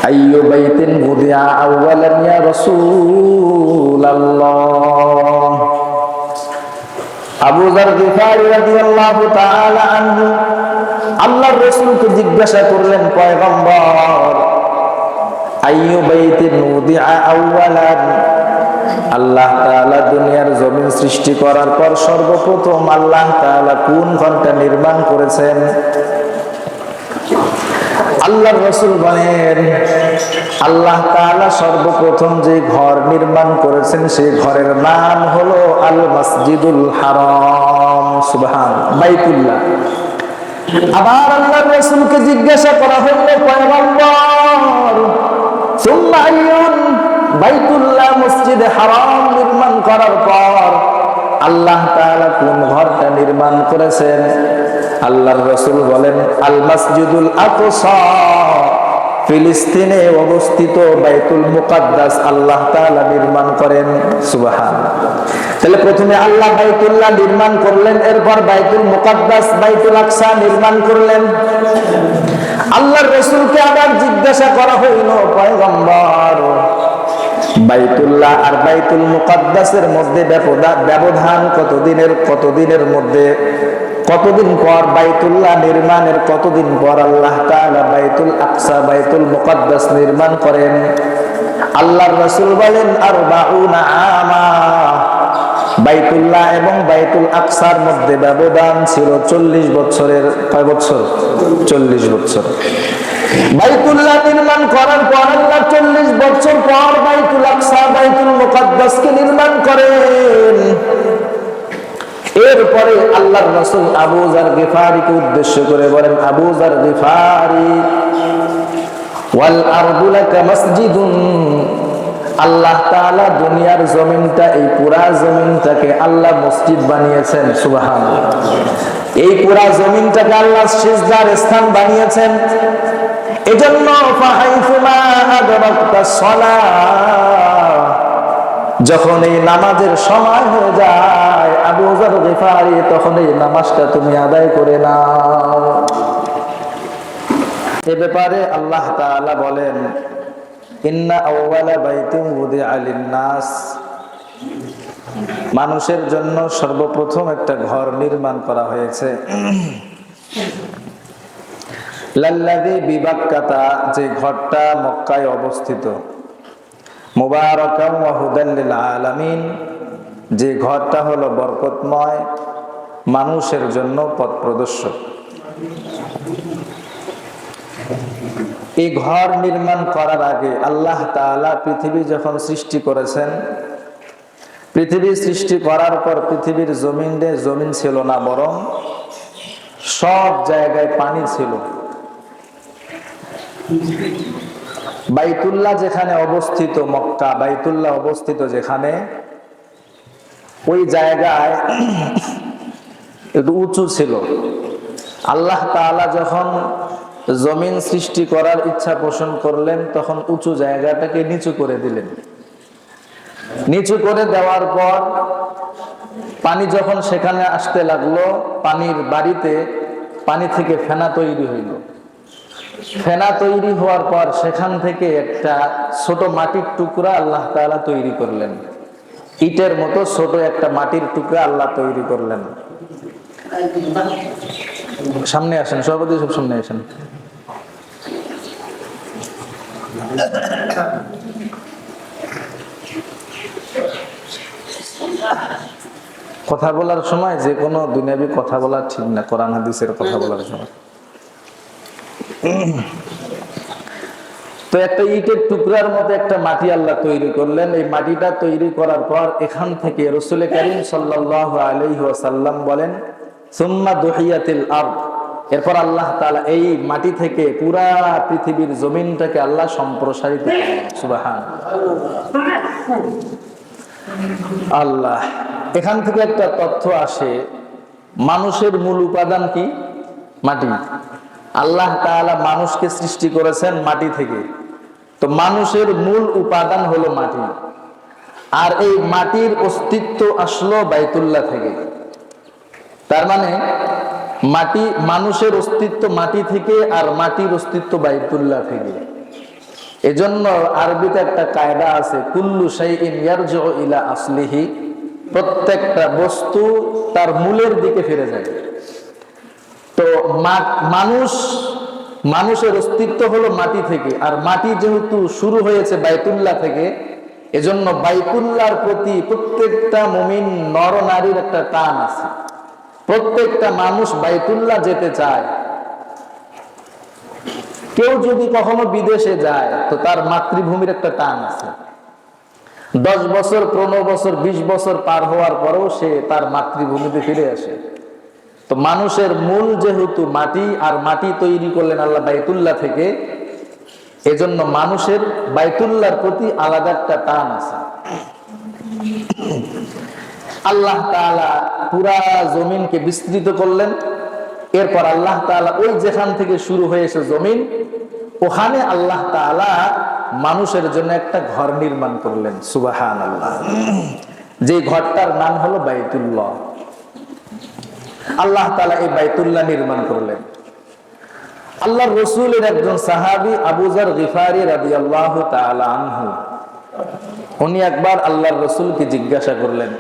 আইয়ু বাইতিন বুদিআ আউওয়ালান ইয়া রাসূলুল্লাহ। আবু যার গিফারী রাদিয়াল্লাহু তাআলা আনহু আল্লাহর রাসূলকে জিজ্ঞাসা করলেন, পয়গম্বর, আইয়ু বাইতিন বুদিআ আউওয়ালান, আল্লাহ তাআলা দুনিয়ার জমিন সৃষ্টি করার পর সর্বপ্রথম আল্লাহ তাআলা কোন ঘরটা নির্মাণ করেছেন? আল্লাহর রাসূল বলেন, আল্লাহ তাআলা সর্বপ্রথম যে ঘর নির্মাণ করেছেন সেই ঘরের নাম হলো আল মসজিদুল হারাম। সুবহান, বাইতুল্লাহ। আবার আল্লাহর রাসূলকে জিজ্ঞাসা করা হলো, পয়গম্বর, সুম্মা আইয়ুন, বাইতুল্লাহ মসজিদে হারাম নির্মাণ করার পর আল্লাহ তাআলা কোন ঘরটা নির্মাণ করেছেন? আল্লাহর রাসূল বলেন, আল মসজিদুল আকসা, ফিলিস্তিনে অবস্থিত বাইতুল মুকাদ্দাস আল্লাহ তাআলা নির্মাণ করেন। সুবহানাল্লাহ। তাহলে প্রথমে আল্লাহ বাইতুল্লাহ নির্মাণ করলেন, এরপর বাইতুল মুকাদ্দাস বাইতুল আকসা নির্মাণ করলেন। আল্লাহর রাসূলকে আবার জিজ্ঞাসা করা হইল, পয়গম্বর, বাইতুল্লাহ আর বাইতুল মুকাদ্দাসের মধ্যে ব্যবধান কতদিনের মধ্যে, কতদিন পর বাইতুল্লাহ নির্মাণের কতদিন পর আল্লাহ তাআলা বাইতুল আকসা বাইতুল মুকাদ্দাস নির্মাণ করেন? আল্লাহর রাসূল বলেন, 40 আমা, বাইতুল্লাহ এবং বাইতুল আকসার মধ্যে ব্যবধান ছিল 40 বছরের। কয় বছর? 40 বছর। বাইতুল্লাহ নির্মাণ করার পর আল্লাহ 40 বছর পর বাইতুল আকসা বাইতুল মুকাদ্দাসকে নির্মাণ করেন। এরপরে আল্লাহর রাসূল আবু যার গিফারীকে উদ্দেশ্য করে বলেন, আবু যার গিফারী, ওয়াল আরদু লাকা মসজিদুন, আল্লাহ তাআলা দুনিয়ার জমিনটা, এই পুরা জমিনটাকে আল্লাহ মসজিদ বানিয়েছেন। সুবহানাল্লাহ। এই পুরা জমিনটাকে আল্লাহ সিজদার স্থান বানিয়েছেন। এজন্য ফাহাইফুমা আদরাকতাস সালাহ, যখন এই নামাজের সময় হয়ে যায় আবু যার গিফারী, তখন এই নামাজটা তুমি আদায় করে নাও। এ ব্যাপারে আল্লাহ তাআলা বলেন, ইন্না আউওয়ালা বাইতিন উদিআ লিন-নাস, মানুষের জন্য সর্বপ্রথম একটা ঘর নির্মাণ করা হয়েছে। লাল্লাযী বিবাক্কাতা, যে ঘরটা মক্কায় অবস্থিত, মুবারাকান ওয়া হুদাল লিল আলামিন, যে ঘরটা হলো বরকতময়, মানুষের জন্য পথ প্রদর্শক। এই ঘর নির্মাণ করার আগে আল্লাহ তাআলা পৃথিবী যখন সৃষ্টি করেছেন, পৃথিবী সৃষ্টি করার পর পৃথিবীর জমিন ছিল না, বরং সব জায়গায় পানি ছিল। বাইতুল্লাহ যেখানে অবস্থিত, মক্কা বাইতুল্লাহ অবস্থিত যেখানে, ওই জায়গায় একটু উঁচু ছিল। আল্লাহ তাআলা যখন জমিন সৃষ্টি করার ইচ্ছা পোষণ করলেন, তখন উঁচু জায়গাটাকে নিচু করে দিলেন। নিচু করে দেওয়ার পর পানি যখন সেখানে আসতে লাগলো, পানির বাড়িতে পানি থেকে ফেনা তৈরি হইল। ফেনা তৈরি হওয়ার পর সেখান থেকে একটা ছোট মাটির টুকরা আল্লাহ তাআলা তৈরি করলেন। ইটের মতো ছোট একটা মাটির টুকরা আল্লাহ তৈরি করলেন। সামনে আসেন, সভাপতি সব সামনে আসেন। কথা বলার সময় যে কোনো দুনিয়াবি কথা বলা ঠিক না, কোরআন হাদিসের কথা বলার সময়। তো একটা ইটের টুকরার মতো একটা মাটি আল্লাহ তৈরি করলেন। এই মাটিটা তৈরি করার পর এখান থেকে রাসূল কারীম সাল্লাল্লাহু আলাইহি ওয়াসাল্লাম বলেন, সুম্মা দুহিয়াতিল আরদ, এরপর আল্লাহ তাআলা এই মাটি থেকে পুরা পৃথিবীর জমিনটাকে আল্লাহ সম্প্রসারিত করলেন। সুবহানাল্লাহ। আল্লাহ, এখান থেকে একটা তথ্য আসে, মানুষের মূল উপাদান কি? মাটি। আল্লাহ তাআলা মানুষকে সৃষ্টি করেছেন মাটি থেকে। তো মানুষের মূল উপাদান হলো মাটি, আর এই মাটির অস্তিত্ব আসলো বাইতুল্লাহ থেকে। তার মানে মানুষের অস্তিত্ব মাটি থেকে, আর মাটির অস্তিত্ব বাইতুল্লাহ থেকে। এজন্য আরবিতে একটা কায়দা আছে, কুল্লু শাইইন ইয়ারজিউ ইলা আসলিহি, প্রত্যেকটা বস্তু তার মূলের দিকে ফিরে যায়। তো মানুষের অস্তিত্ব হলো মাটি থেকে, আর মাটি যেহেতু শুরু হয়েছে বাইতুল্লাহ থেকে, এজন্য বাইতুল্লাহর প্রতি প্রত্যেকটা মুমিন নর নারীর একটা টান আছে। প্রত্যেকটা মানুষ বাইতুল্লাহ যেতে চায়। কেউ যদি কখনো বিদেশে যায় তো তার মাতৃভূমির একটা টান আছে। 10 বছর, 15 বছর, 20 বছর পার হওয়ার পরেও সে তার মাতৃভূমিতে ফিরে আসে। তো মানুষের মূল যেহেতু মাটি, আর মাটি তৈরি করলেন আল্লাহ বাইতুল্লাহ থেকে, এজন্য মানুষের বাইতুল্লাহর প্রতি আলাদা একটা টান আছে। আল্লাহ তাআলা পুরা জমিনকে বিস্তৃত করলেন। এরপর আল্লাহ তাআলা ওই যেখান থেকে শুরু হয়েছে জমিন, ওখানে আল্লাহ তাআলা মানুষের জন্য একটা ঘর নির্মাণ করলেন। সুবহানাল্লাহ। যে ঘরটার নাম হলো বাইতুল্লাহ। আল্লাহ তাআলা এই বাইতুল্লাহ নির্মাণ করলেন। আল্লাহর রাসূলের একজন সাহাবী আবু যর গিফারী রাদিয়াল্লাহু তাআলা আনহু, উনি একবার আল্লাহর রাসূলকে জিজ্ঞাসা করলেন,